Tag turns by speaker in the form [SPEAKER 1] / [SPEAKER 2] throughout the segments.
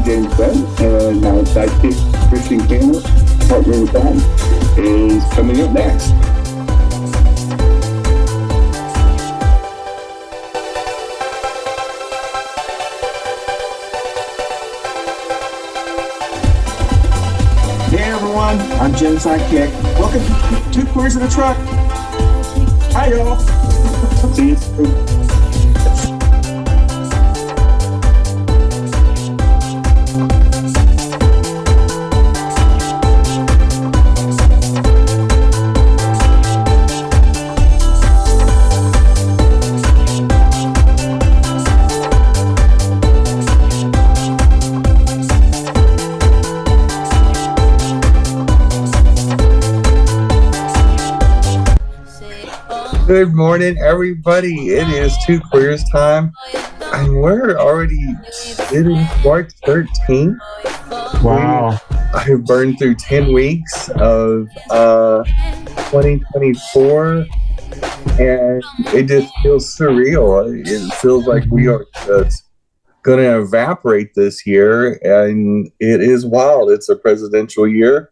[SPEAKER 1] Jenny-Jaymes and our sidekick Christian Cano, partner in crime, is coming up next.
[SPEAKER 2] Hey everyone, I'm Jen's sidekick. Welcome to Two Queers in a Truck. Hi y'all.
[SPEAKER 1] See you.
[SPEAKER 3] Good morning, everybody. It is Two Queers time, and we're already sitting March 13th.
[SPEAKER 2] Wow.
[SPEAKER 3] I have burned through 10 weeks of 2024, and it just feels surreal. It feels like we are just going to evaporate this year, and it is wild. It's a presidential year.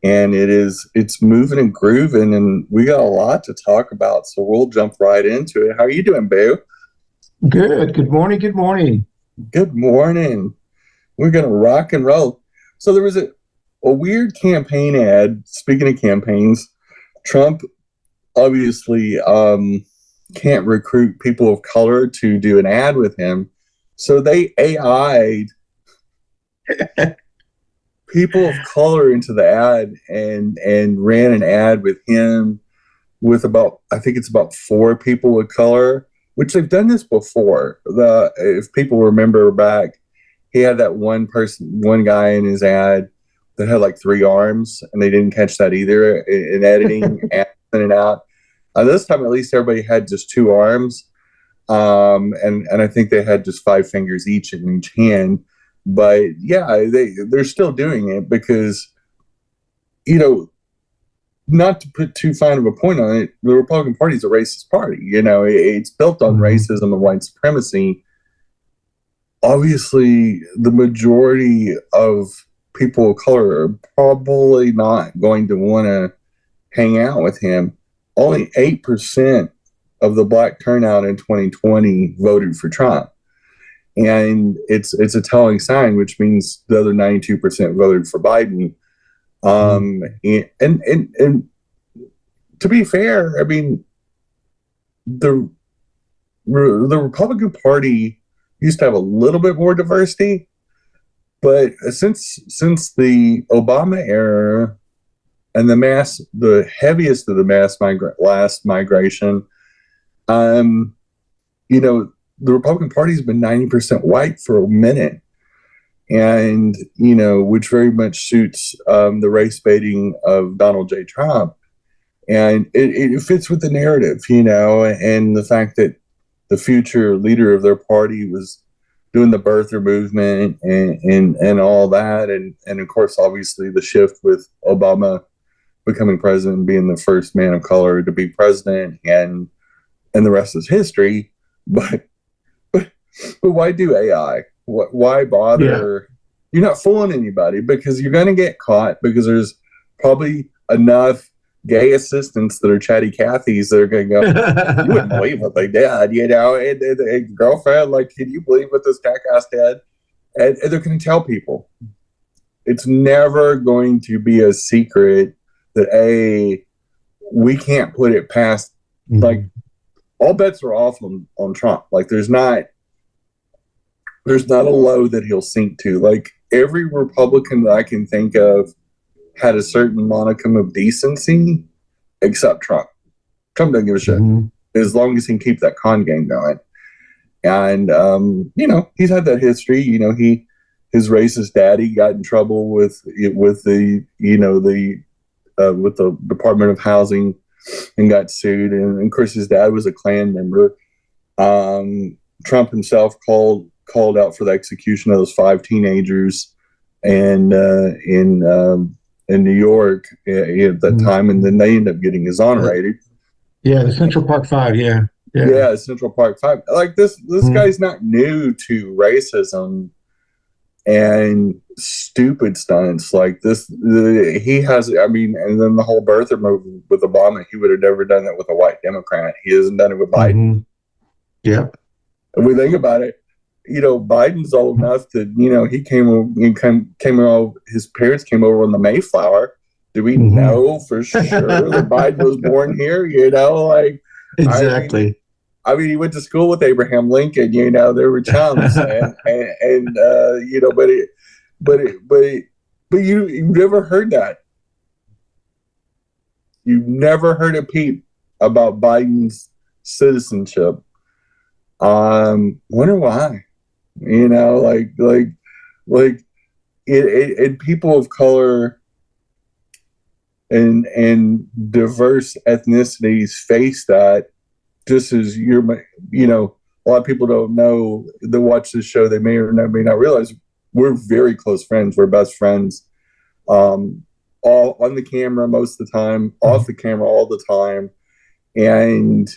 [SPEAKER 3] And it's moving and grooving, and we got a lot to talk about, so we'll jump right into it. How are you doing, Boo?
[SPEAKER 2] Good. Good morning. Good morning.
[SPEAKER 3] Good morning. We're going to rock and roll. So there was a weird campaign ad. Speaking of campaigns, Trump obviously can't recruit people of color to do an ad with him, so they AI'd people of color into the ad and ran an ad with him with I think it's about 4 people of color, which they've done this before. If people remember back, he had that one guy in his ad that had like 3 arms, and they didn't catch that either in editing and sending it out. This time, at least everybody had just 2 arms. And I think they had just 5 fingers each in each hand. But yeah, they're still doing it because, not to put too fine of a point on it, the Republican Party is a racist party. It's built on racism and white supremacy. Obviously, the majority of people of color are probably not going to want to hang out with him. Only 8% of the black turnout in 2020 voted for Trump. And it's a telling sign, which means the other 92% voted for Biden. And to be fair, I mean, the Republican Party used to have a little bit more diversity, but since the Obama era and the heaviest of the last migration, the Republican Party has been 90% white for a minute, and which very much suits the race baiting of Donald J. Trump, and it fits with the narrative, and the fact that the future leader of their party was doing the birther movement and all that, and of course, obviously, the shift with Obama becoming president, being the first man of color to be president, and the rest is history, but why do AI? Why bother? Yeah. You're not fooling anybody because you're going to get caught, because there's probably enough gay assistants that are chatty Cathys that are going to go, you wouldn't believe what they did, and girlfriend, like, can you believe what this jackass did? And they're going to tell people. It's never going to be a secret that, we can't put it past, like, all bets are off on Trump. Like, there's not a low that he'll sink to. Like, every Republican that I can think of had a certain modicum of decency, except Trump. Trump doesn't give a shit as long as he can keep that con game going. And he's had that history. His racist daddy got in trouble with the Department of Housing and got sued. And of course, his dad was a Klan member. Trump himself called out for the execution of those 5 teenagers and in New York at that time, and then they ended up getting exonerated.
[SPEAKER 2] Yeah, the Central Park 5, yeah.
[SPEAKER 3] Central Park 5. Like, this guy's not new to racism, and stupid stunts like this. He has, I mean, and then the whole birther move with Obama, he would have never done that with a white Democrat. He hasn't done it with Biden.
[SPEAKER 2] Mm-hmm. Yep.
[SPEAKER 3] If we think about it, you know, Biden's old enough that, you know, he came over, his parents came over on the Mayflower. Do we know for sure that Biden was born here? You know, like,
[SPEAKER 2] exactly.
[SPEAKER 3] I mean, he went to school with Abraham Lincoln. You know, they were chums, and you know, but you never heard that. You never heard a peep about Biden's citizenship. Wonder why? You know, like it people of color and diverse ethnicities face that. Just as you know, a lot of people don't know that watch this show. They may or may not realize we're very close friends. We're best friends. All on the camera most of the time, off the camera all the time. And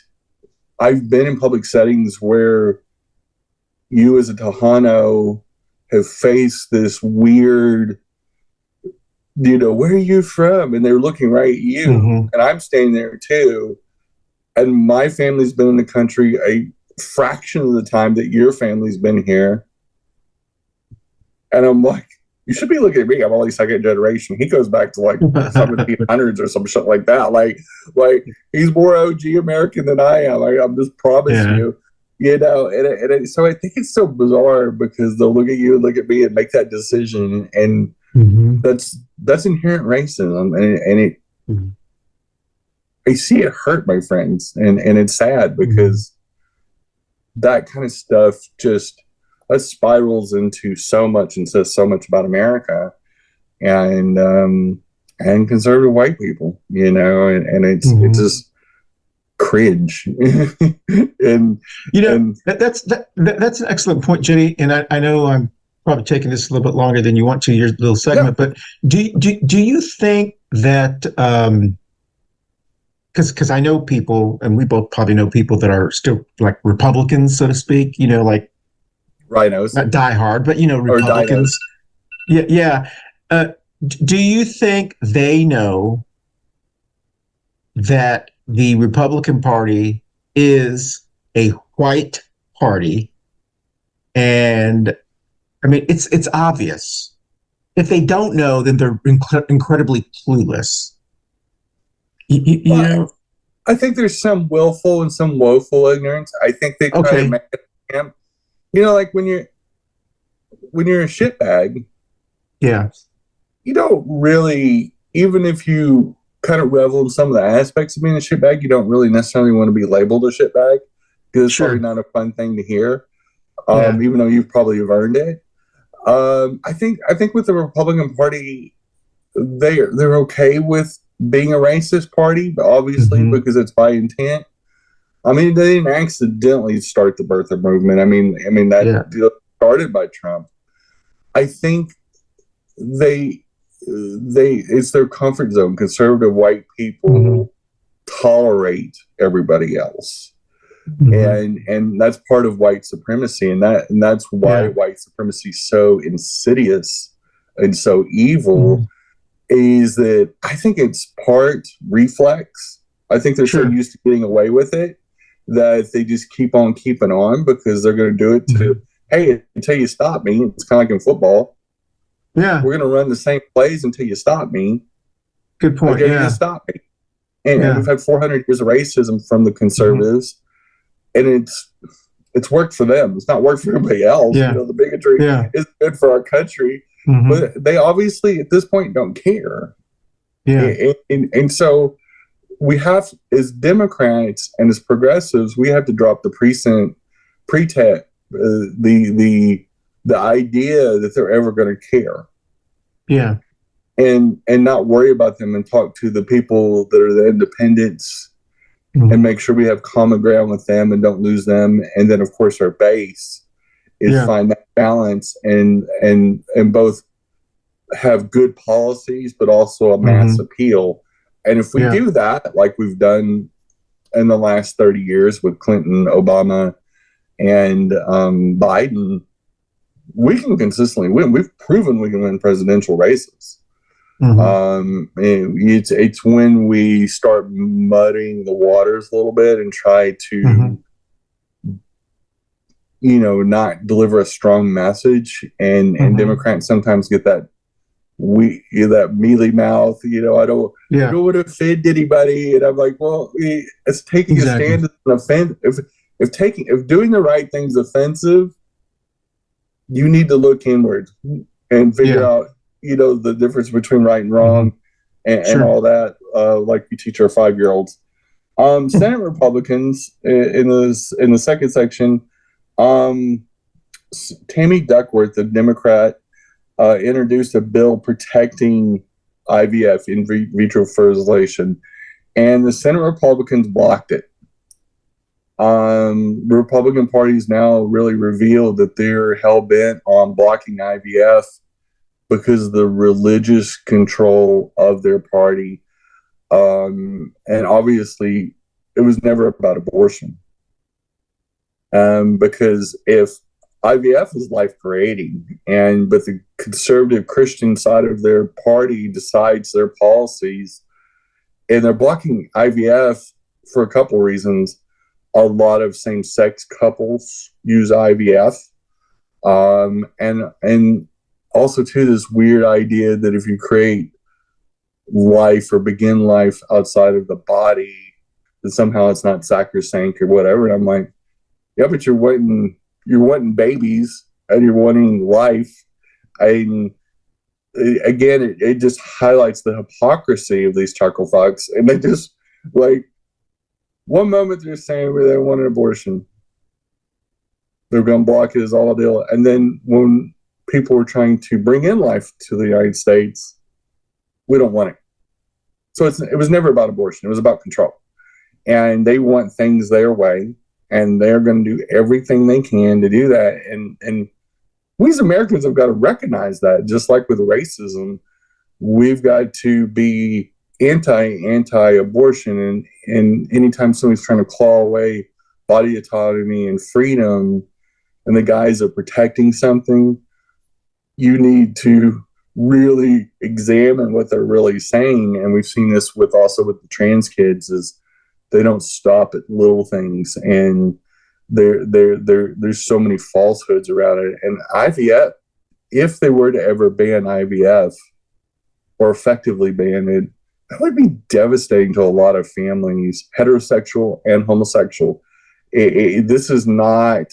[SPEAKER 3] I've been in public settings where you as a Tejano have faced this weird, you know, where are you from? And they're looking right at you. And I'm standing there too. And my family's been in the country a fraction of the time that your family's been here. And I'm like, you should be looking at me. I'm only second generation. He goes back to like 1700s or some shit like that. Like he's more OG American than I am. I'm just promise you, you know. And so I think it's so bizarre because they'll look at you, look at me, and make that decision, and that's inherent racism, and it. I see it hurt my friends, and it's sad because that kind of stuff just that spirals into so much and says so much about America and conservative white people, you know, and it's just cringe. And
[SPEAKER 2] you know, that's an excellent point, Jenny. And I know I'm probably taking this a little bit longer than you want to, your little segment, but do you think that because I know people, and we both probably know people that are still like Republicans, so to speak, you know, like
[SPEAKER 3] rhinos,
[SPEAKER 2] not die hard, but, you know, Republicans. Yeah. Do you think they know that the Republican Party is a white party? And I mean, it's obvious. If they don't know, then they're incredibly clueless. You know,
[SPEAKER 3] I think there's some willful and some woeful ignorance. I think they try to make it, you know, like when you're a shitbag, you don't really, even if you kind of revel in some of the aspects of being a shitbag, you don't really necessarily want to be labeled a shitbag because it's probably not a fun thing to hear, even though you probably have earned it. I think with the Republican Party, they're okay with being a racist party, but obviously because it's by intent. I mean, they didn't accidentally start the birther movement. I mean that started by Trump. I think it's their comfort zone. Conservative white people tolerate everybody else, and that's part of white supremacy, and that's why white supremacy is so insidious and so evil. Is that I think it's part reflex. I think they're so used to getting away with it that they just keep on keeping on because they're going to do it to, hey, until you stop me. It's kind of like in football. Yeah. We're going to run the same plays until you stop me.
[SPEAKER 2] Good point.
[SPEAKER 3] Okay, you stop me. And we've had 400 years of racism from the conservatives, and it's worked for them. It's not worked for everybody else. You know, the bigotry is good for our country. But they obviously at this point don't care. And so we have, as Democrats and as progressives, we have to drop the pretext, the idea that they're ever going to care. And not worry about them and talk to the people that are the independents and make sure we have common ground with them and don't lose them. And then of course our base is find that balance and both have good policies, but also a mass appeal. And if we do that, like we've done in the last 30 years with Clinton, Obama, and Biden, we can consistently win. We've proven we can win presidential races. And it's when we start muddying the waters a little bit and try to, not deliver a strong message. And Democrats sometimes get that mealy mouth. I don't want to offend anybody. And I'm like, well, it's taking a stand as an offense. If doing the right thing's offensive, you need to look inward and figure out, the difference between right and wrong and all that, like you teach our 5-year-olds. Senate Republicans in the second section, Tammy Duckworth, the Democrat, introduced a bill protecting IVF, in vitro fertilization, and the Senate Republicans blocked it. The Republican Party's now really revealed that they're hell-bent on blocking IVF because of the religious control of their party. And obviously, it was never about abortion. Because if IVF is life-creating, but the conservative Christian side of their party decides their policies, and they're blocking IVF for a couple reasons. A lot of same-sex couples use IVF, and also too this weird idea that if you create life or begin life outside of the body, that somehow it's not sacrosanct or whatever. And I'm like, yeah, but you're wanting babies and you're wanting life. And again, it just highlights the hypocrisy of these chuckle fucks, and they just like. One moment they're saying they want an abortion, they're going to block it as all deal. And then when people were trying to bring in life to the United States, we don't want it. So it was never about abortion. It was about control. And they want things their way, and they're going to do everything they can to do that. And we as Americans have got to recognize that, just like with racism, we've got to be anti-abortion, and anytime somebody's trying to claw away body autonomy and freedom and the guise of protecting something, you need to really examine what they're really saying. And we've seen this also with the trans kids, is they don't stop at little things, and there's so many falsehoods around it. And IVF, if they were to ever ban IVF or effectively ban it, that would be devastating to a lot of families, heterosexual and homosexual. This is not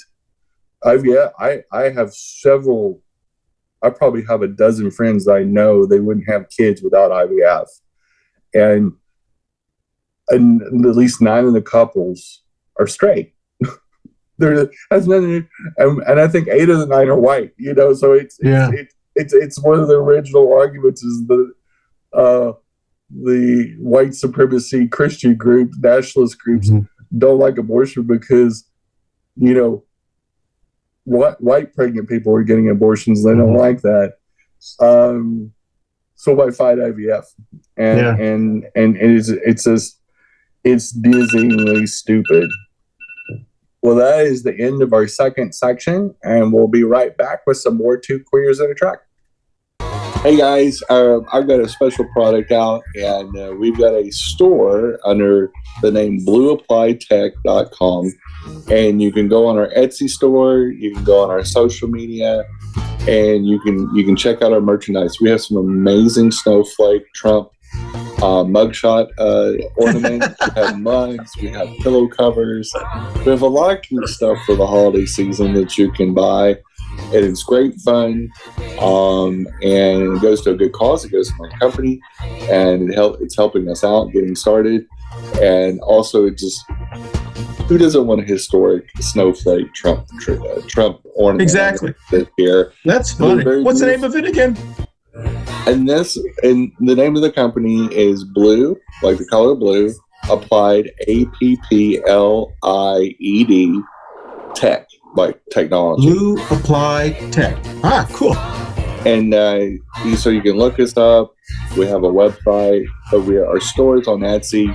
[SPEAKER 3] IVF. I have several. I probably have a dozen friends that I know they wouldn't have kids without IVF, and at least 9 of the couples are straight. Has nothing, and I think 8 of the 9 are white. So it's one of the original arguments is the white supremacy Christian group, nationalist groups, don't like abortion because, white pregnant people are getting abortions. They don't like that. So why fight IVF? And it's dizzyingly stupid. Well, that is the end of our second section, and we'll be right back with some more Two Queers in a Truck. Hey guys, I've got a special product out, and we've got a store under the name blueappliedtech.com, and you can go on our Etsy store, you can go on our social media, and you can check out our merchandise. We have some amazing snowflake Trump mugshot ornaments. We have mugs, we have pillow covers, we have a lot of cute stuff for the holiday season that you can buy. And it's great fun, and it goes to a good cause. It goes to my company, and it's helping us out getting started. And also, who doesn't want a historic snowflake Trump ornament?
[SPEAKER 2] Exactly.
[SPEAKER 3] Here,
[SPEAKER 2] that's funny. What's the name of it again?
[SPEAKER 3] And the name of the company is Blue, like the color blue, Applied, APPLIED Tech. Like technology.
[SPEAKER 2] Blue Applied Tech. Ah, cool.
[SPEAKER 3] And so you can look us up. We have a website, but our store is on Etsy.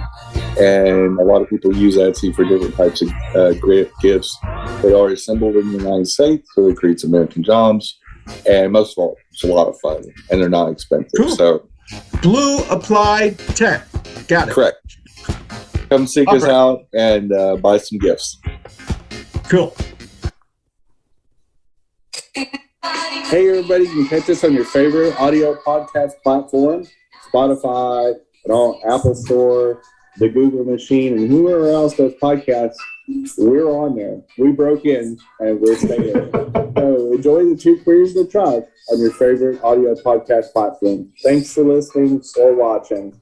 [SPEAKER 3] And a lot of people use Etsy for different types of gifts. They are assembled in the United States, so it creates American jobs. And most of all, it's a lot of fun, and they're not expensive.
[SPEAKER 2] Cool.
[SPEAKER 3] So,
[SPEAKER 2] Blue Applied Tech. Got it.
[SPEAKER 3] correct. Come seek us out and buy some gifts.
[SPEAKER 2] Cool.
[SPEAKER 1] Hey, everybody, you can catch us on your favorite audio podcast platform, Spotify, and all Apple Store, the Google machine, and whoever else does podcasts. We're on there. We broke in, and we're staying there. So enjoy the Two Queers in the Truck on your favorite audio podcast platform. Thanks for listening or watching.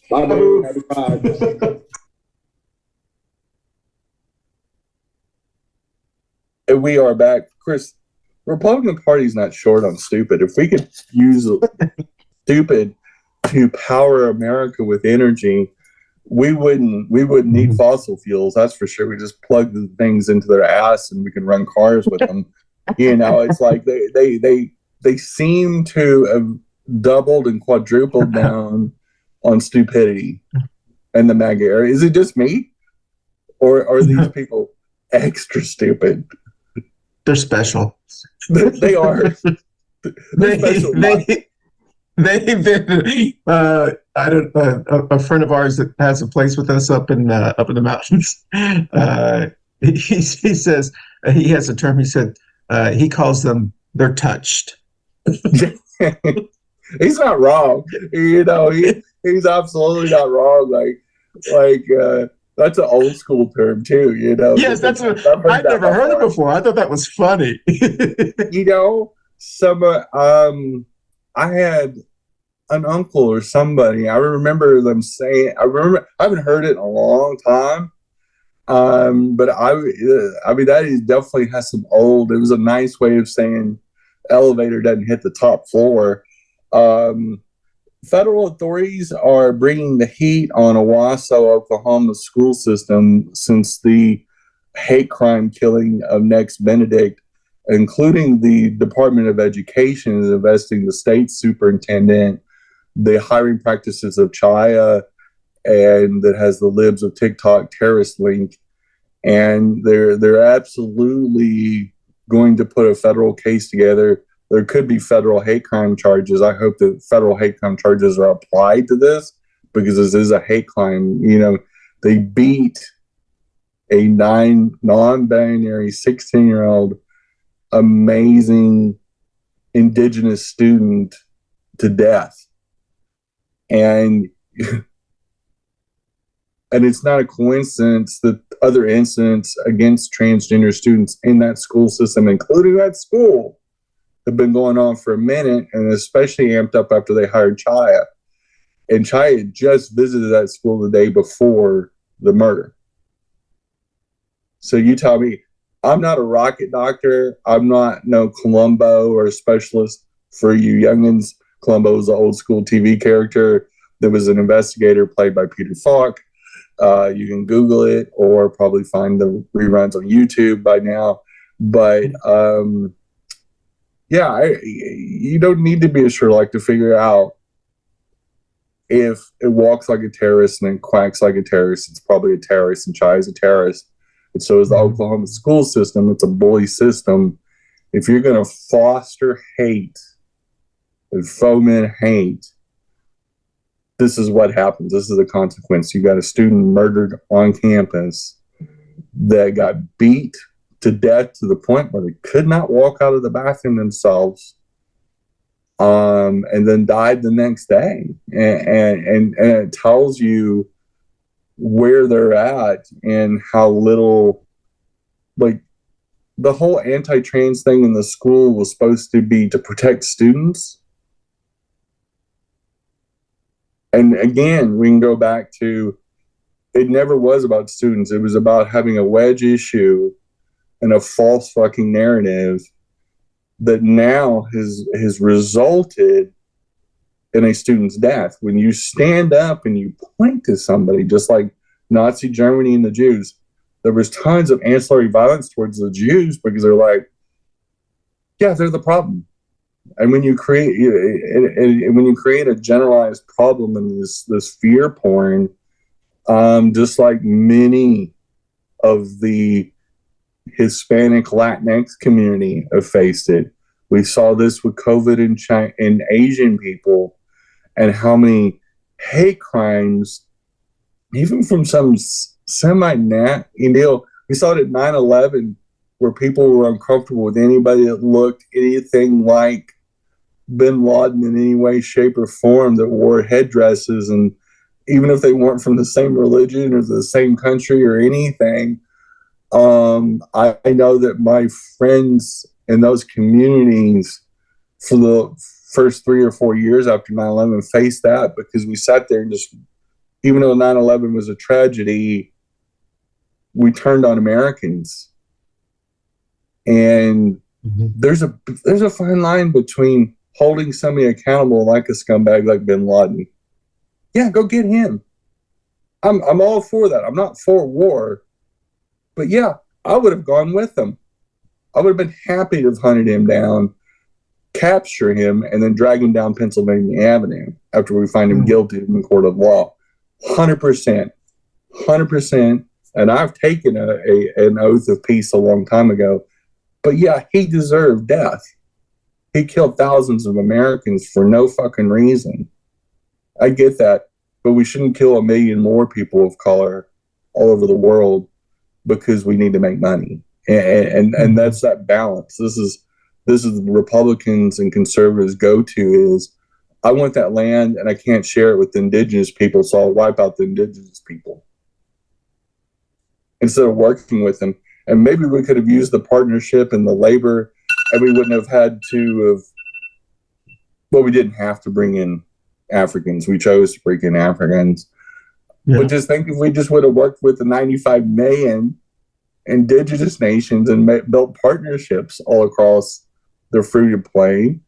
[SPEAKER 1] Bye, boo. Happy Pride.
[SPEAKER 3] And we are back. Chris, the Republican Party's not short on stupid. If we could use stupid to power America with energy, we wouldn't need fossil fuels. That's for sure. We just plug the things into their ass and we can run cars with them. It's like they seem to have doubled and quadrupled down on stupidity in the MAGA area. Is it just me, or are these people extra stupid?
[SPEAKER 2] They're special.
[SPEAKER 3] They are. They're special.
[SPEAKER 2] They've been. I don't. A friend of ours that has a place with us up in the mountains. He says he has a term. He said he calls them. They're touched.
[SPEAKER 3] He's not wrong. He's absolutely not wrong. Like that's an old school term too.
[SPEAKER 2] Yes, that's what I've never heard it before. I thought that was funny.
[SPEAKER 3] I had an uncle or somebody. I remember them saying. I haven't heard it in a long time. But I mean, that definitely has some old. It was a nice way of saying elevator doesn't hit the top floor. Federal authorities are bringing the heat on Owasso, Oklahoma school system since the hate crime killing of Next Benedict, including the Department of Education is investing the state superintendent, the hiring practices of Chaya, and that has the libs of TikTok terrorist link. And they're absolutely going to put a federal case together. There could be federal hate crime charges. I hope that federal hate crime charges are applied to this because this is a hate crime. They beat a non-binary 16-year-old amazing indigenous student to death. And it's not a coincidence that other incidents against transgender students in that school system, including that school, have been going on for a minute, and especially amped up after they hired Chaya. And Chaya had just visited that school the day before the murder. So you tell me, I'm not a rocket doctor. I'm not no Columbo or a specialist for you youngins. Columbo was an old school TV character that was an investigator played by Peter Falk. You can Google it or probably find the reruns on YouTube by now. But you don't need to be a Sherlock to figure out if it walks like a terrorist and then quacks like a terrorist. It's probably a terrorist, and Chai is a terrorist. And so is the Oklahoma school system. It's a bully system. If you're going to foster hate and foment hate, this is what happens. This is the consequence. You got a student murdered on campus that got beat to death to the point where they could not walk out of the bathroom themselves, and then died the next day. And it tells you where they're at and how little, like, the whole anti-trans thing in the school was supposed to be to protect students. And again, we can go back to, it never was about students. It was about having a wedge issue and a false fucking narrative that now has resulted in a student's death. When you stand up and you point to somebody, just like Nazi Germany and the Jews, there was tons of ancillary violence towards the Jews because they're like, yeah, they're the problem. And when you create a generalized problem and this fear porn, just like many of the Hispanic Latinx community have faced it. We saw this with COVID in China and Asian people, and how many hate crimes, even from some semi-nat, we saw it at 9/11, where people were uncomfortable with anybody that looked anything like bin Laden in any way, shape, or form, that wore headdresses, and even if they weren't from the same religion or the same country or anything. I know that my friends in those communities for the first 3 or 4 years after 9/11 faced that, because we sat there and just, even though 9/11 was a tragedy, we turned on Americans. And there's a fine line between holding somebody accountable like a scumbag like bin Laden. Yeah, go get him. I'm all for that. I'm not for war. But yeah, I would have gone with them. I would have been happy to have hunted him down, capture him, and then drag him down Pennsylvania Avenue after we find him guilty in the court of law. 100%. 100%. And I've taken an oath of peace a long time ago. But yeah, he deserved death. He killed thousands of Americans for no fucking reason. I get that. But we shouldn't kill 1 million more people of color all over the world because we need to make money. And that's that balance. This is the Republicans and conservatives go-to is, I want that land and I can't share it with the indigenous people, so I'll wipe out the indigenous people instead of working with them. And maybe we could have used the partnership and the labor, and we wouldn't have had to have, well, we didn't have to bring in Africans. We chose to bring in Africans. Yeah. But just think if we just would have worked with the 95 million indigenous nations and built partnerships all across the fruited plain,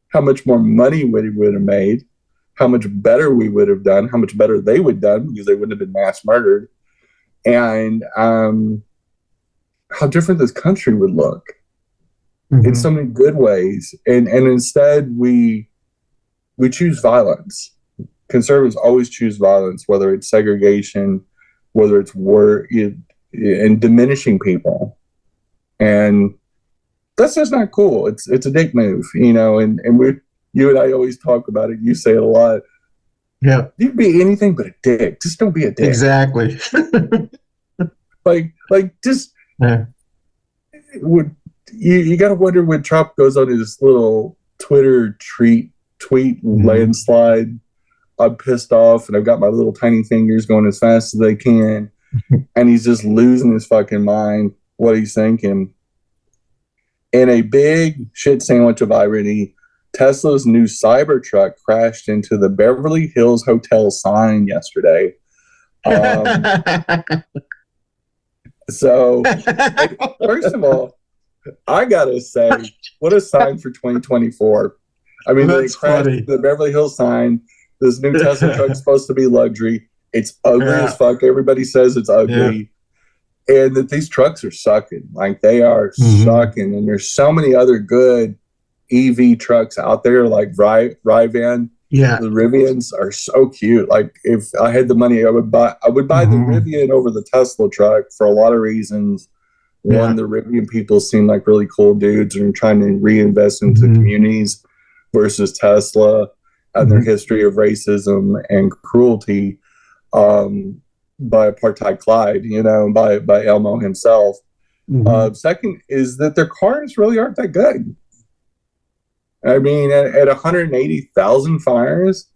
[SPEAKER 3] how much more money we would have made, how much better we would have done, how much better they would have done, because they wouldn't have been mass murdered, and how different this country would look in so many good ways. And instead we choose violence. Conservatives always choose violence, whether it's segregation, whether it's war, and diminishing people. And that's just not cool. It's a dick move, and you and I always talk about it. You say it a lot.
[SPEAKER 2] Yeah.
[SPEAKER 3] You can be anything but a dick. Just don't be a dick.
[SPEAKER 2] Exactly.
[SPEAKER 3] like just you got to wonder when Trump goes on his little Twitter tweet landslide. I'm pissed off, and I've got my little tiny fingers going as fast as they can, and he's just losing his fucking mind. What he's thinking. In a big shit sandwich of irony, Tesla's new Cybertruck crashed into the Beverly Hills Hotel sign yesterday. So, first of all, I gotta say, what a sign for 2024. I mean, they crashed the Beverly Hills sign. This new Tesla truck is supposed to be luxury. It's ugly as fuck. Everybody says it's ugly. Yeah. And that these trucks are sucking. Like, they are sucking. And there's so many other good EV trucks out there, like Rivian. Yeah. The Rivians are so cute. Like, if I had the money, I would buy the Rivian over the Tesla truck for a lot of reasons. Yeah. One, the Rivian people seem like really cool dudes and are trying to reinvest into communities versus Tesla and their history of racism and cruelty by Apartheid Clyde, by Elmo himself. Second is that their cars really aren't that good. I mean, at 180,000 fires,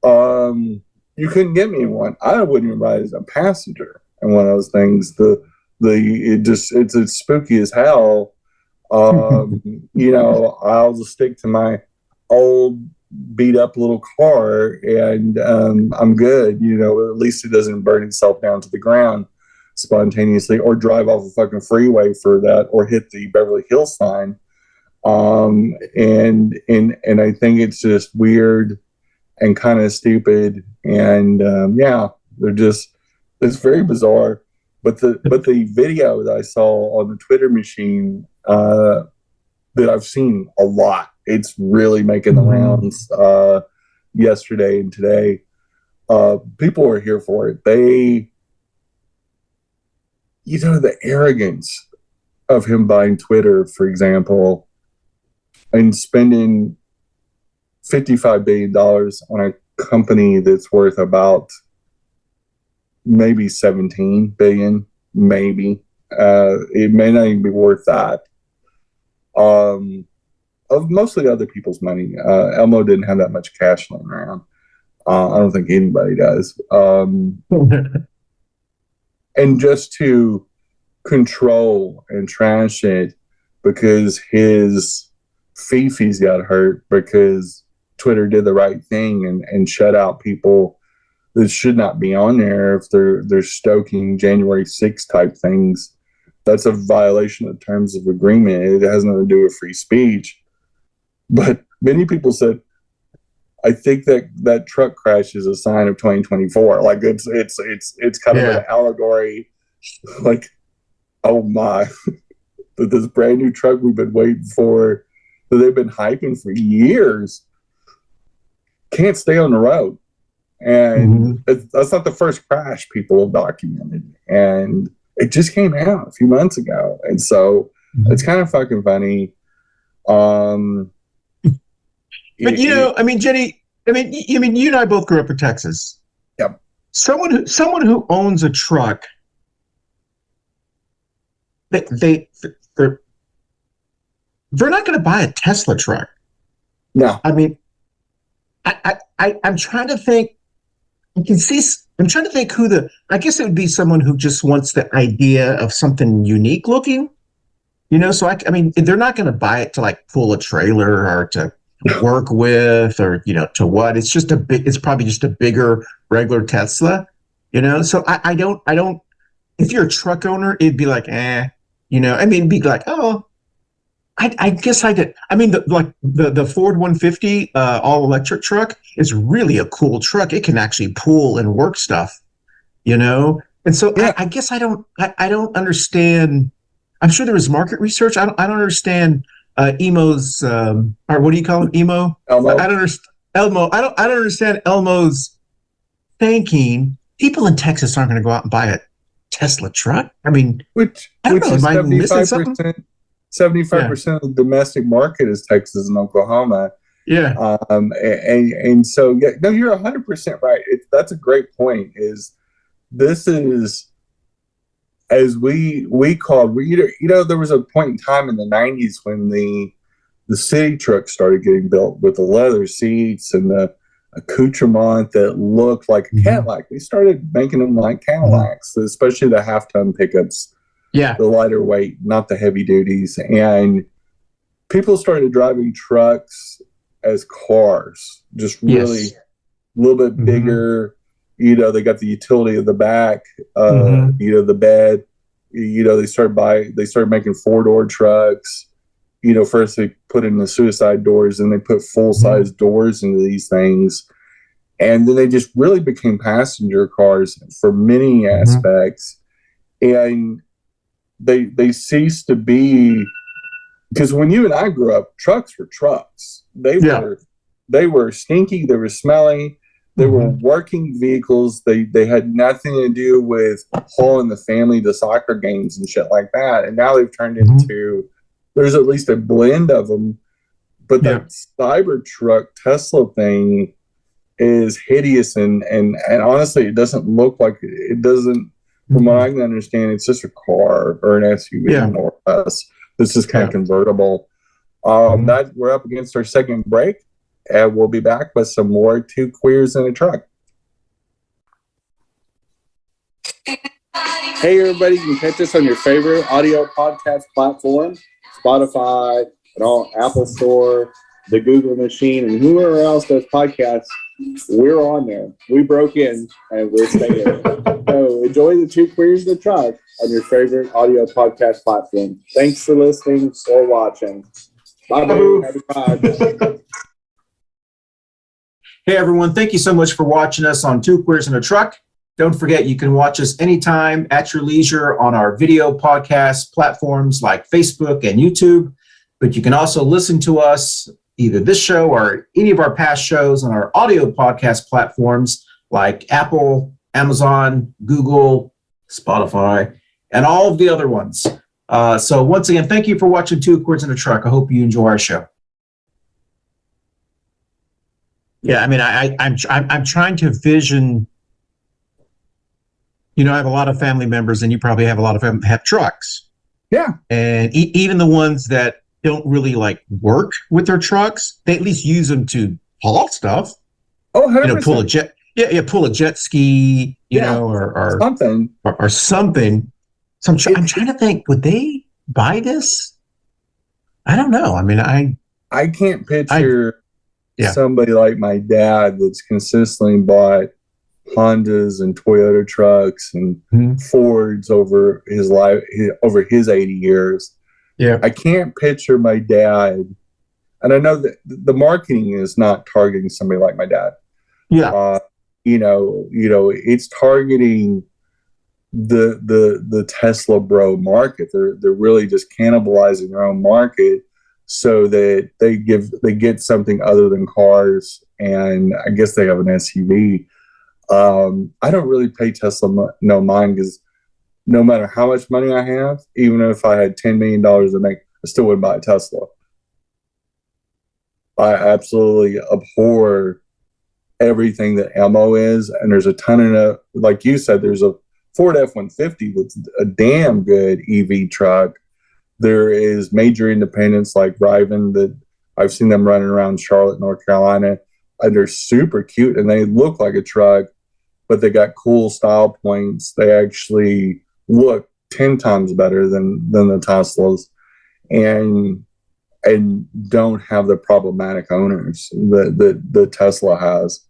[SPEAKER 3] you couldn't get me in one. I wouldn't even ride as a passenger in one of those things. It's spooky as hell. I'll just stick to my old beat up little car and I'm good. At least it doesn't burn itself down to the ground spontaneously or drive off a fucking freeway for that or hit the Beverly Hills sign. And I think it's just weird and kind of stupid. And it's very bizarre. But the video that I saw on the Twitter machine that I've seen a lot, it's really making the rounds yesterday and today. people are here for it. They, the arrogance of him buying Twitter, for example, and spending $55 billion on a company that's worth about maybe 17 billion, maybe. It may not even be worth that. Of mostly other people's money. Elmo didn't have that much cash laying around. I don't think anybody does. And just to control and trash it because his fifis got hurt because Twitter did the right thing and shut out people that should not be on there if they're stoking January 6th type things. That's a violation of terms of agreement. It has nothing to do with free speech. But many people said, I think that truck crash is a sign of 2024. Like it's kind of an allegory. Like, oh my, that this brand new truck we've been waiting for, that they've been hyping for years, can't stay on the road. And that's not the first crash people have documented. And it just came out a few months ago. And so it's kind of fucking funny.
[SPEAKER 2] But Jenny, you and I both grew up in Texas.
[SPEAKER 3] Yep.
[SPEAKER 2] Someone who owns a truck, they're not going to buy a Tesla truck.
[SPEAKER 3] No.
[SPEAKER 2] I mean, I'm trying to think. I'm trying to think I guess it would be someone who just wants the idea of something unique looking, so I mean, they're not going to buy it to like pull a trailer or to work with or, to what. It's probably just a bigger regular Tesla, so I don't, if you're a truck owner, it'd be like, it'd be like, oh, I guess I did. I mean, the Ford 150 all electric truck is really a cool truck. It can actually pull and work stuff, and so I guess I don't understand. I'm sure there was market research. I don't understand Emo's or what do you call him? Emo?
[SPEAKER 3] Elmo.
[SPEAKER 2] I don't understand Elmo. I don't understand Elmo's thinking. People in Texas aren't going to go out and buy a Tesla truck. I mean,
[SPEAKER 3] which
[SPEAKER 2] I don't know,
[SPEAKER 3] is
[SPEAKER 2] am I missing something?
[SPEAKER 3] 75% of the domestic market is Texas and Oklahoma.
[SPEAKER 2] Yeah.
[SPEAKER 3] And so, yeah, no, you're 100% right. That's a great point. This is, as we called, there was a point in time in the 90s when the city trucks started getting built with the leather seats and the accoutrement that looked like a Cadillac. They started making them like Cadillacs, especially the half-ton pickups.
[SPEAKER 2] Yeah.
[SPEAKER 3] The lighter weight, not the heavy duties. And people started driving trucks as cars, just really a little bit bigger. They got the utility of the back, the bed. They started making 4-door trucks. First they put in the suicide doors, and they put full-size doors into these things. And then they just really became passenger cars for many aspects. And they cease to be, because when you and I grew up, trucks were trucks. They were stinky, they were smelly, they were working vehicles. They had nothing to do with hauling the family to soccer games and shit like that. And now they've turned into, there's at least a blend of them, but that Cybertruck Tesla thing is hideous and honestly, it doesn't look like it doesn't. From what I can understand, it's just a car or an SUV more or less. This is kind of convertible. We're up against our second break, and we'll be back with some more Two Queers in a Truck.
[SPEAKER 1] Hey, everybody, you can catch us on your favorite audio podcast platform, Spotify, and all Apple Store, the Google machine, and whoever else does podcasts. We're on there. We broke in, and we're staying. So enjoy the Two Queers in a Truck on your favorite audio podcast platform. Thanks for listening or watching. Bye-bye. Happy Pride.
[SPEAKER 4] Hey, everyone. Thank you so much for watching us on Two Queers in a Truck. Don't forget, you can watch us anytime at your leisure on our video podcast platforms like Facebook and YouTube. But you can also listen to us, either this show or any of our past shows, on our audio podcast platforms like Apple, Amazon, Google, Spotify, and all of the other ones. So once again, thank you for watching Two Chords in a Truck. I hope you enjoy our show.
[SPEAKER 2] Yeah, I mean, I'm trying to vision. You know, I have a lot of family members, and you probably have a lot of them have trucks.
[SPEAKER 3] Yeah.
[SPEAKER 2] And even the ones that don't really like work with their trucks, they at least use them to haul stuff.
[SPEAKER 3] Oh, 100%.
[SPEAKER 2] You know, pull a jet. Yeah, pull a jet ski. You
[SPEAKER 3] Yeah,
[SPEAKER 2] know, or
[SPEAKER 3] something.
[SPEAKER 2] or something. So I'm trying to think. Would they buy this? I don't know. I mean,
[SPEAKER 3] I can't picture
[SPEAKER 2] yeah.
[SPEAKER 3] somebody like my dad that's consistently bought Hondas and Toyota trucks and Fords over his life, over his 80 years.
[SPEAKER 2] Yeah.
[SPEAKER 3] I can't picture my dad, and I know that the marketing is not targeting somebody like my dad.
[SPEAKER 2] Yeah.
[SPEAKER 3] You know, it's targeting the Tesla bro market. They're really just cannibalizing their own market so that they get something other than cars, and I guess they have an SUV. I don't really pay Tesla no mind, because no matter how much money I have, even if I had $10 million to make, I still wouldn't buy a Tesla. I absolutely abhor everything that Elmo is, and there's a ton of, like you said, there's a Ford F-150 that's a damn good EV truck. There is major independents like Riven that I've seen them running around Charlotte, North Carolina, and they're super cute and they look like a truck, but they got cool style points. They actually look 10 times better than the Teslas, and don't have the problematic owners that the Tesla has.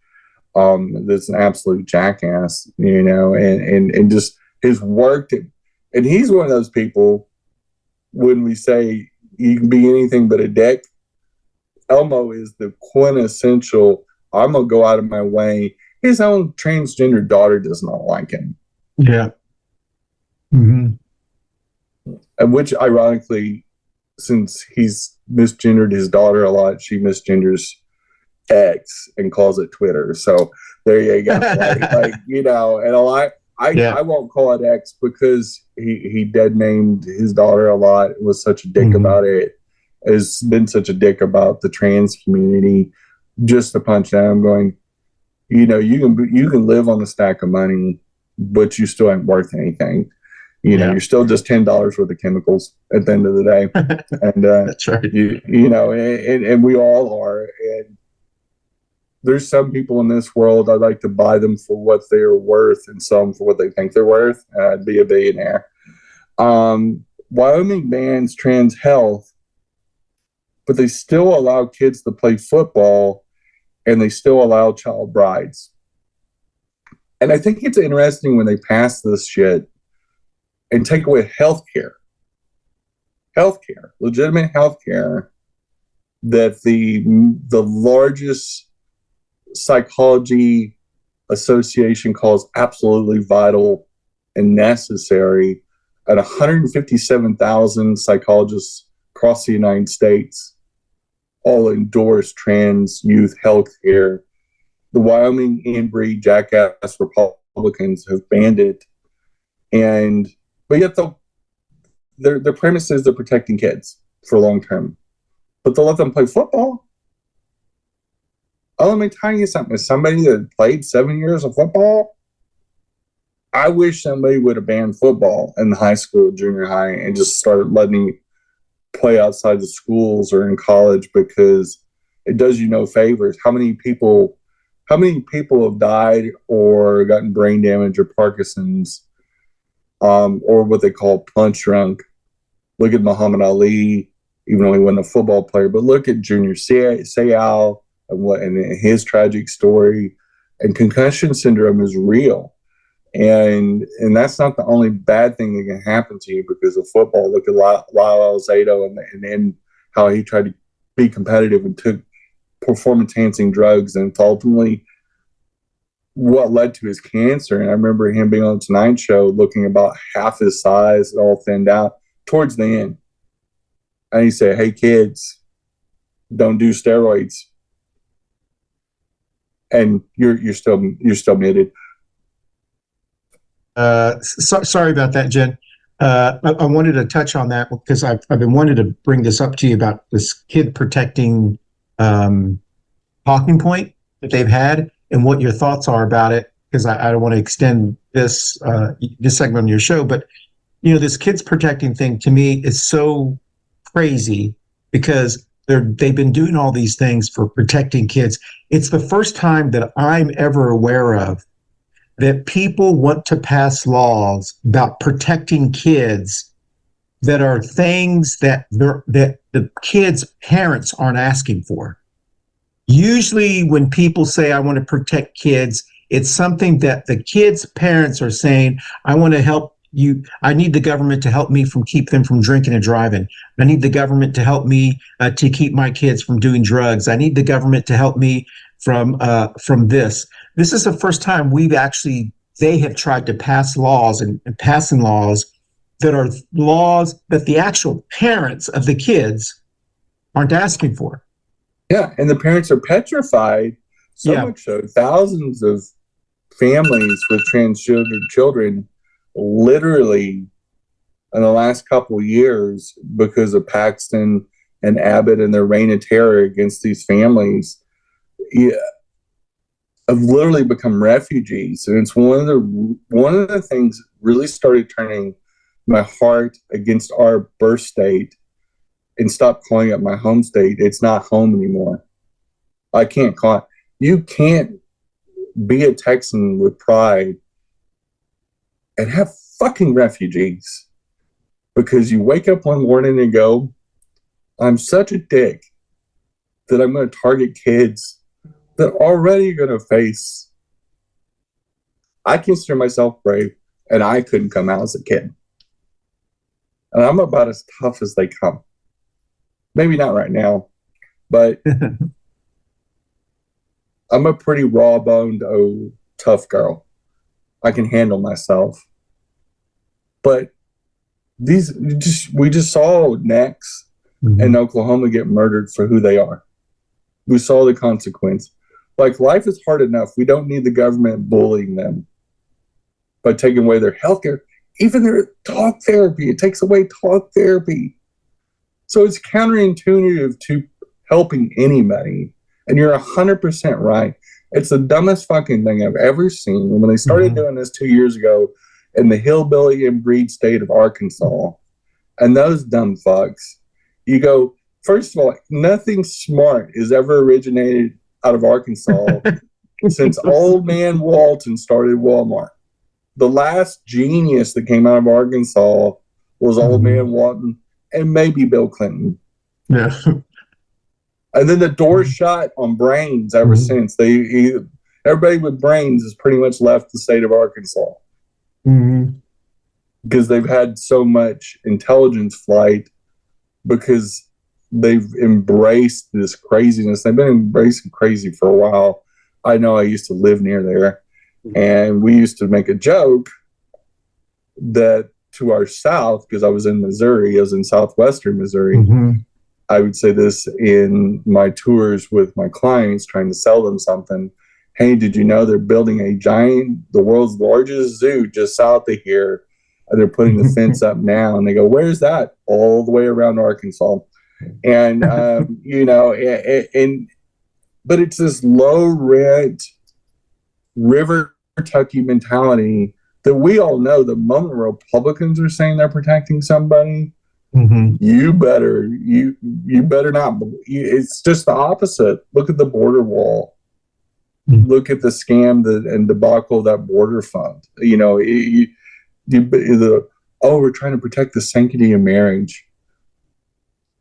[SPEAKER 3] That's an absolute jackass, you know, and just his work. And he's one of those people, when we say you can be anything but a dick, Elmo is the quintessential, I'm going to go out of my way. His own transgender daughter does not like him.
[SPEAKER 2] Yeah. Mm-hmm.
[SPEAKER 3] And which, ironically, since he's misgendered his daughter a lot, she misgenders X and calls it Twitter. So there you go. like you know, and a lot. I won't call it X because he dead named his daughter a lot. Was such a dick about it. Has been such a dick about the trans community. Just to punch down, I'm going. You know, you can live on a stack of money, but you still ain't worth anything. You know, you're still just $10 worth of chemicals at the end of the day. And
[SPEAKER 2] that's right.
[SPEAKER 3] You know, and we all are. And there's some people in this world, I'd like to buy them for what they are worth and sell them for what they think they're worth. I'd be a billionaire. Wyoming bans trans health, but they still allow kids to play football, and they still allow child brides. And I think it's interesting when they pass this shit and take away healthcare, legitimate healthcare, that the largest psychology association calls absolutely vital and necessary, at 157,000 psychologists across the United States all endorse trans youth health care. The Wyoming inbreed jackass Republicans have banned it, but yet their premise is they're protecting kids for long term, but they'll let them play football. Oh, let me tell you something. As somebody that played 7 years of football, I wish somebody would have banned football in high school, junior high, and just started letting you play outside the schools or in college, because it does you no favors. How many people have died or gotten brain damage or Parkinson's, or what they call punch drunk? Look at Muhammad Ali, even though he wasn't a football player, but look at Junior Seau and his tragic story. And concussion syndrome is real. And that's not the only bad thing that can happen to you because of football. Look at Lyle Alzado and how he tried to be competitive and took performance-enhancing drugs, and ultimately what led to his cancer. And I remember him being on the Tonight Show looking about half his size, all thinned out towards the end. And he said, "Hey, kids, don't do steroids." And you're still muted.
[SPEAKER 2] Sorry about that, Jen. I wanted to touch on that because I've been wanting to bring this up to you about this kid protecting talking point that they've had and what your thoughts are about it. Because I don't want to extend this segment on your show, but this kids protecting thing to me is so crazy because they've been doing all these things for protecting kids. It's the first time that I'm ever aware of that people want to pass laws about protecting kids that are things that the kids' parents aren't asking for. Usually when people say, I want to protect kids, it's something that the kids' parents are saying, I want to help you. I need the government to help me keep them from drinking and driving. I need the government to help me to keep my kids from doing drugs. I need the government to help me from this. This is the first time they have tried to pass laws and passing laws that are laws that the actual parents of the kids aren't asking for.
[SPEAKER 3] Yeah, and the parents are petrified. So much so, thousands of families with transgender children literally in the last couple of years, because of Paxton and Abbott and their reign of terror against these families, have literally become refugees. And it's one of the things that really started turning my heart against our birth state and stop calling it my home state. It's not home anymore. I can't call it. You can't be a Texan with pride and have fucking refugees because you wake up one morning and go, I'm such a dick that I'm going to target kids that already are going to face. I consider myself brave, and I couldn't come out as a kid. And I'm about as tough as they come. Maybe not right now, but I'm a pretty raw-boned, tough girl. I can handle myself. But we just saw necks in Oklahoma get murdered for who they are. We saw the consequence. Like, life is hard enough. We don't need the government bullying them by taking away their health care. Even their talk therapy. It takes away talk therapy. So it's counterintuitive to helping anybody. And you're 100% right. It's the dumbest fucking thing I've ever seen. When they started doing this 2 years ago in the hillbilly and breed state of Arkansas, and those dumb fucks, you go, first of all, nothing smart has ever originated out of Arkansas since old man Walton started Walmart. The last genius that came out of Arkansas was old man Walton and maybe Bill Clinton.
[SPEAKER 2] Yeah.
[SPEAKER 3] And then the door shut on brains ever since. Everybody with brains has pretty much left the state of Arkansas because they've had so much intelligence flight because they've embraced this craziness. They've been embracing crazy for a while. I know I used to live near there, and we used to make a joke that to our south, because I was in Missouri, I was in southwestern Missouri. I would say this in my tours with my clients trying to sell them something. Hey, did you know they're building the world's largest zoo just south of here? And they're putting the fence up now. And they go, where's that? All the way around Arkansas. And, but it's this low rent river Kentucky mentality that we all know the moment Republicans are saying they're protecting somebody, you better not. It's just the opposite. Look at the border wall. Look at the scam and debacle of that border fund. We're trying to protect the sanctity of marriage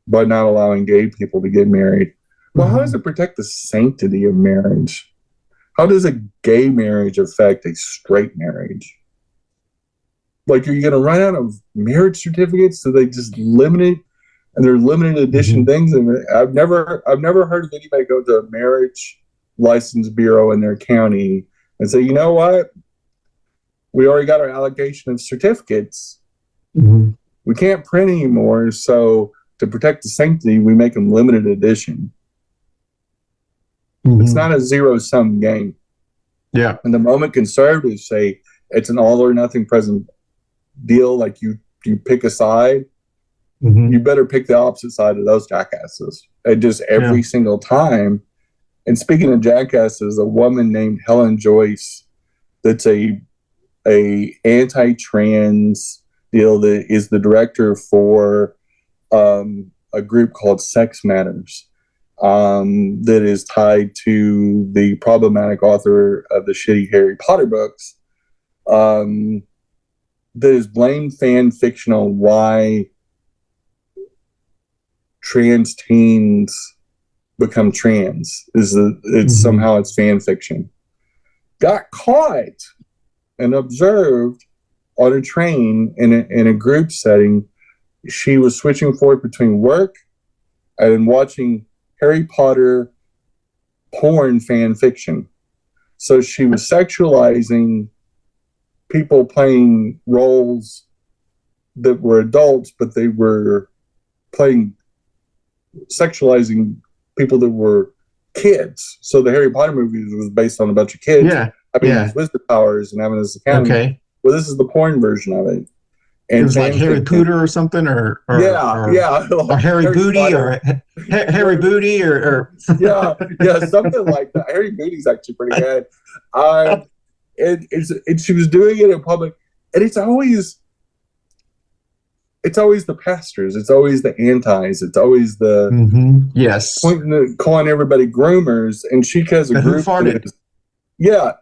[SPEAKER 3] by not allowing gay people to get married. Well, how does it protect the sanctity of marriage? How does a gay marriage affect a straight marriage? Like, are you going to run out of marriage certificates? So they just limit it, and they're limited edition things. And I've never heard of anybody go to a marriage license bureau in their county and say, you know what? We already got our allocation of certificates. We can't print anymore. So to protect the sanctity, we make them limited edition. It's not a zero-sum game.
[SPEAKER 2] Yeah.
[SPEAKER 3] And the moment conservatives say it's an all or nothing present deal, like you pick a side, you better pick the opposite side of those jackasses. And just every single time. And speaking of jackasses, a woman named Helen Joyce, that's a anti-trans deal, that is the director for a group called Sex Matters, that is tied to the problematic author of the shitty Harry Potter books, that is blamed fan fiction on why trans teens become trans. Somehow it's fan fiction. Got caught and observed on a train in a group setting. She was switching forth between work and watching Harry Potter porn fan fiction. So she was sexualizing people playing roles that were adults, but they were sexualizing people that were kids. So the Harry Potter movies was based on a bunch of kids having these wisdom powers and having this academy.
[SPEAKER 2] Okay.
[SPEAKER 3] Well, this is the porn version of it. And
[SPEAKER 2] it was like Harry Pooter or something, or Harry Booty, or Harry Booty, or
[SPEAKER 3] yeah, something like that. Harry Booty's actually pretty good. And she was doing it in public, and it's always the pastors, it's always the antis, it's always the calling everybody groomers, and she has a group. The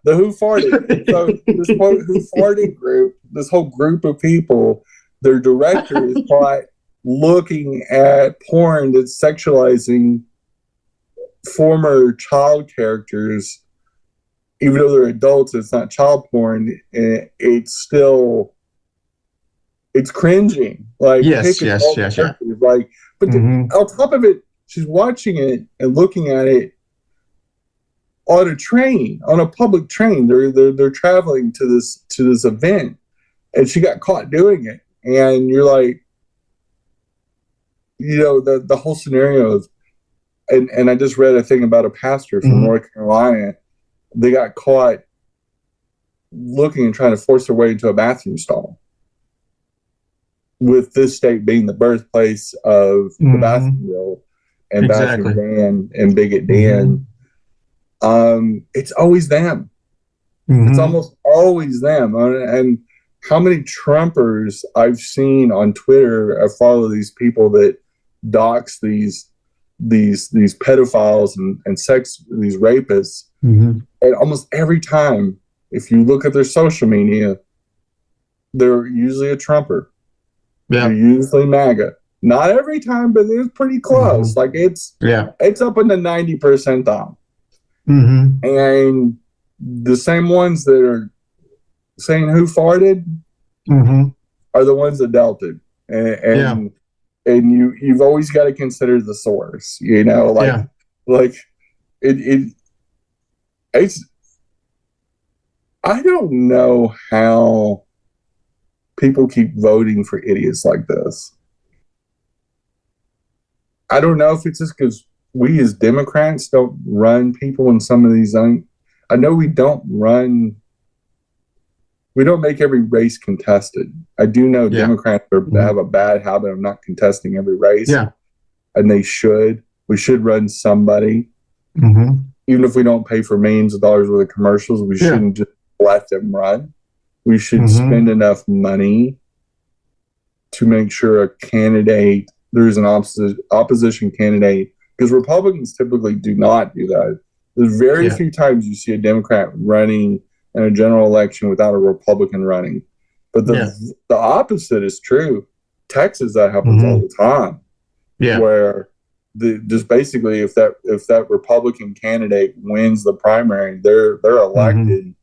[SPEAKER 3] Who Farted. So this Who Farted group, this whole group of people, their director is caught looking at porn that's sexualizing former child characters, even though they're adults. It's not child porn. It's cringing. Like
[SPEAKER 2] yes.
[SPEAKER 3] Like, but on top of it, she's watching it and looking at it on a train, on a public train. They're traveling to this event, and she got caught doing it. And you're like, the whole scenario is, and I just read a thing about a pastor from North Carolina. They got caught looking and trying to force their way into a bathroom stall, with this state being the birthplace of the bathroom bill and bathroom ban and bigot Dan. It's always them. It's almost always them. And how many Trumpers I've seen on Twitter, I follow these people that dox these pedophiles and these rapists. And almost every time, if you look at their social media, they're usually a Trumper. They're usually MAGA. Not every time, but it's pretty close. Like it's up in the 90 percentile. And the same ones that are saying who farted are the ones that dealt it. And you've always got to consider the source, like it's I don't know how people keep voting for idiots like this. I don't know if it's just because we as Democrats don't run people in some of these. I know we don't make every race contested. I do know Democrats have a bad habit of not contesting every race. And they should. We should run somebody. Even if we don't pay for millions of dollars worth of commercials, we shouldn't just let them run. We should spend enough money to make sure there's an opposition candidate, because Republicans typically do not do that. There's very few times you see a Democrat running in a general election without a Republican running. But the opposite is true. Texas, that happens all the time. Where just basically if that Republican candidate wins the primary, they're elected.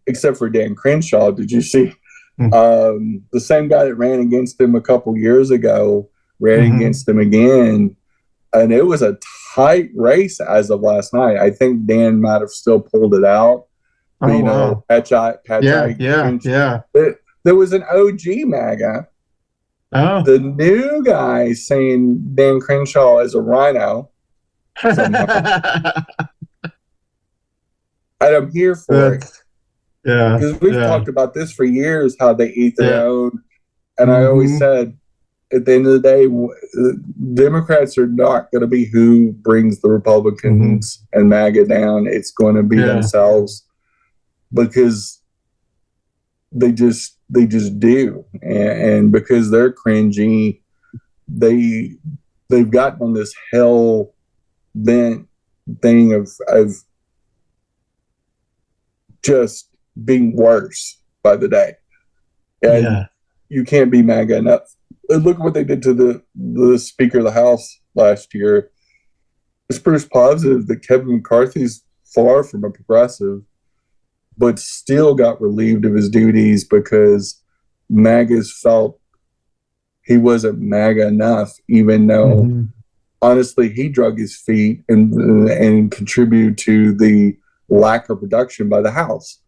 [SPEAKER 3] Except for Dan Crenshaw. Did you see the same guy that ran against him a couple years ago ran against him again, and it was a tight race as of last night. I think Dan might have still pulled it out. But, there was an OG MAGA. The new guy saying Dan Crenshaw is a rhino. somehow. And I'm here for it.
[SPEAKER 2] Yeah.
[SPEAKER 3] Because we've talked about this for years, how they eat their own. And I always said, at the end of the day, Democrats are not going to be who brings the Republicans and MAGA down. It's going to be themselves, because they just do, and because they're cringy, they've gotten on this hell bent thing of just being worse by the day, and you can't be MAGA enough. And look at what they did to the Speaker of the House last year. It's proof positive that Kevin McCarthy's far from a progressive, but still got relieved of his duties because MAGAs felt he wasn't MAGA enough, even though honestly he drug his feet and contributed to the lack of production by the House.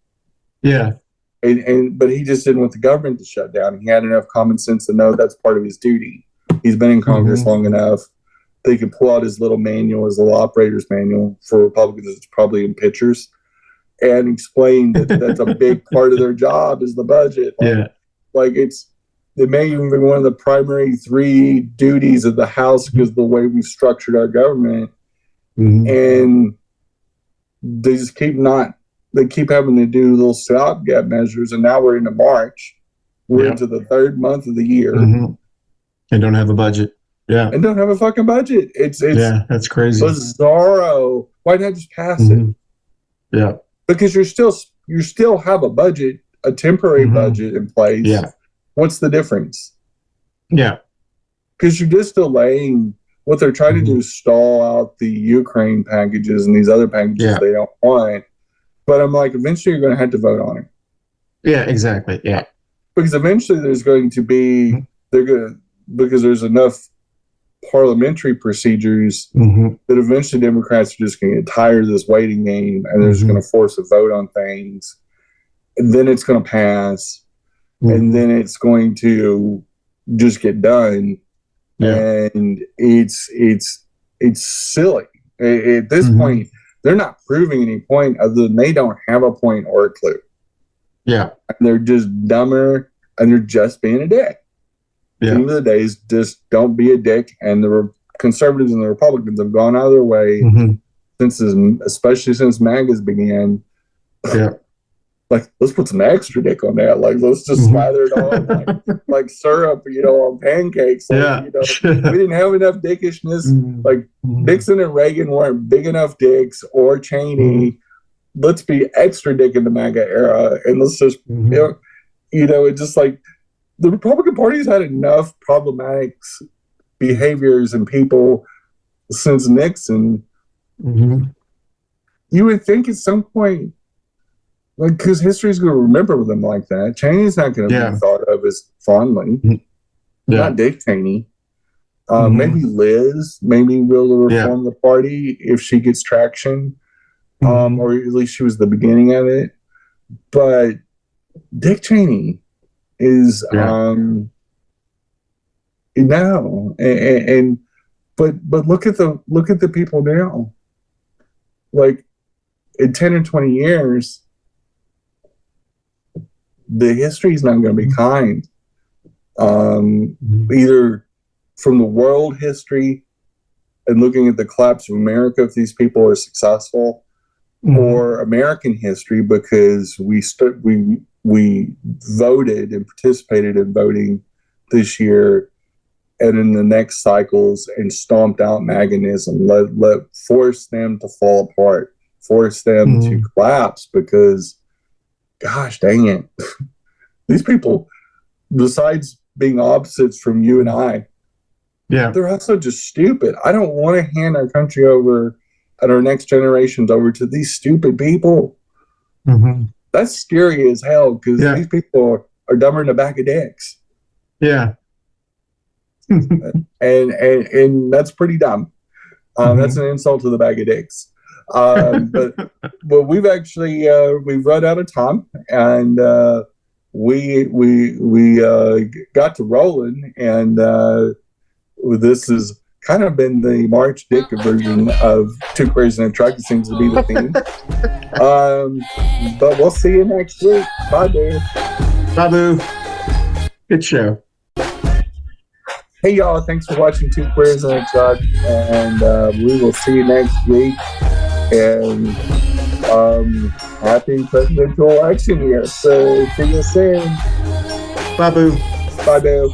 [SPEAKER 2] Yeah.
[SPEAKER 3] But he just didn't want the government to shut down. He had enough common sense to know that's part of his duty. He's been in Congress long enough. They can pull out his little manual, his little operator's manual. For Republicans, it's probably in pictures, and explain that that's a big part of their job is the budget. It may even be one of the primary 3 duties of the House because of the way we've structured our government. And they just they keep having to do little stopgap measures, and now we're into March. We're into the 3rd month of the year.
[SPEAKER 2] And don't have a budget. Yeah.
[SPEAKER 3] And don't have a fucking budget. It's
[SPEAKER 2] that's crazy.
[SPEAKER 3] Bizarro. Why not just pass it? Yeah. Because you still have a budget, a temporary budget in place. Yeah. What's the difference? Yeah. Because you're just delaying. What they're trying to do is stall out the Ukraine packages and these other packages they don't want. But I'm like, eventually you're going to have to vote on it. Yeah, exactly. Yeah. Because eventually there's going to be, because there's enough parliamentary procedures that eventually Democrats are just going to get tired of this waiting game, and they're just going to force a vote on things. And then it's going to pass. And then it's going to just get done. Yeah. And it's silly. At this point, they're not proving any point other than they don't have a point or a clue. Yeah. And they're just dumber, and they're just being a dick. Yeah. At the end of the day, is just don't be a dick. And the conservatives and the Republicans have gone out of their way especially since MAGAs began. Yeah. Like, let's put some extra dick on that. Like, let's just slather it on like syrup, on pancakes. Like, we didn't have enough dickishness. Like, Nixon and Reagan weren't big enough dicks, or Cheney. Let's be extra dick in the MAGA era, and let's just, it's just like the Republican Party's had enough problematic behaviors and people since Nixon. You would think at some point, because history's going to remember them like that. Cheney's not going to be thought of as fondly. Not Dick Cheney. Maybe Liz. Maybe will reform the party if she gets traction. Or at least she was the beginning of it. But Dick Cheney is no. But look at the people now. Like, in 10 or 20 years, the history is not going to be kind. Either from the world history and looking at the collapse of America, if these people are successful, or American history, because we voted and participated in voting this year and in the next cycles and stomped out MAGAnism, let force them to fall apart, force them to collapse, because gosh dang it. These people, besides being opposites from you and I, they're also just stupid. I don't want to hand our country over and our next generations over to these stupid people. That's scary as hell, because these people are dumber than a bag of dicks. Yeah. and that's pretty dumb. That's an insult to the bag of dicks. But we've actually we've run out of time, and we got to rolling, and this is kind of been the March Dick version of Two Queers in a Truck. It seems to be the theme. But we'll see you next week. Bye, dude.
[SPEAKER 2] Bye, Boo. Good show.
[SPEAKER 3] Hey, y'all. Thanks for watching Two Queers in a Truck. And we will see you next week. And happy presidential election year. So see you soon.
[SPEAKER 2] Bye, Boo.
[SPEAKER 3] Bye, Boo.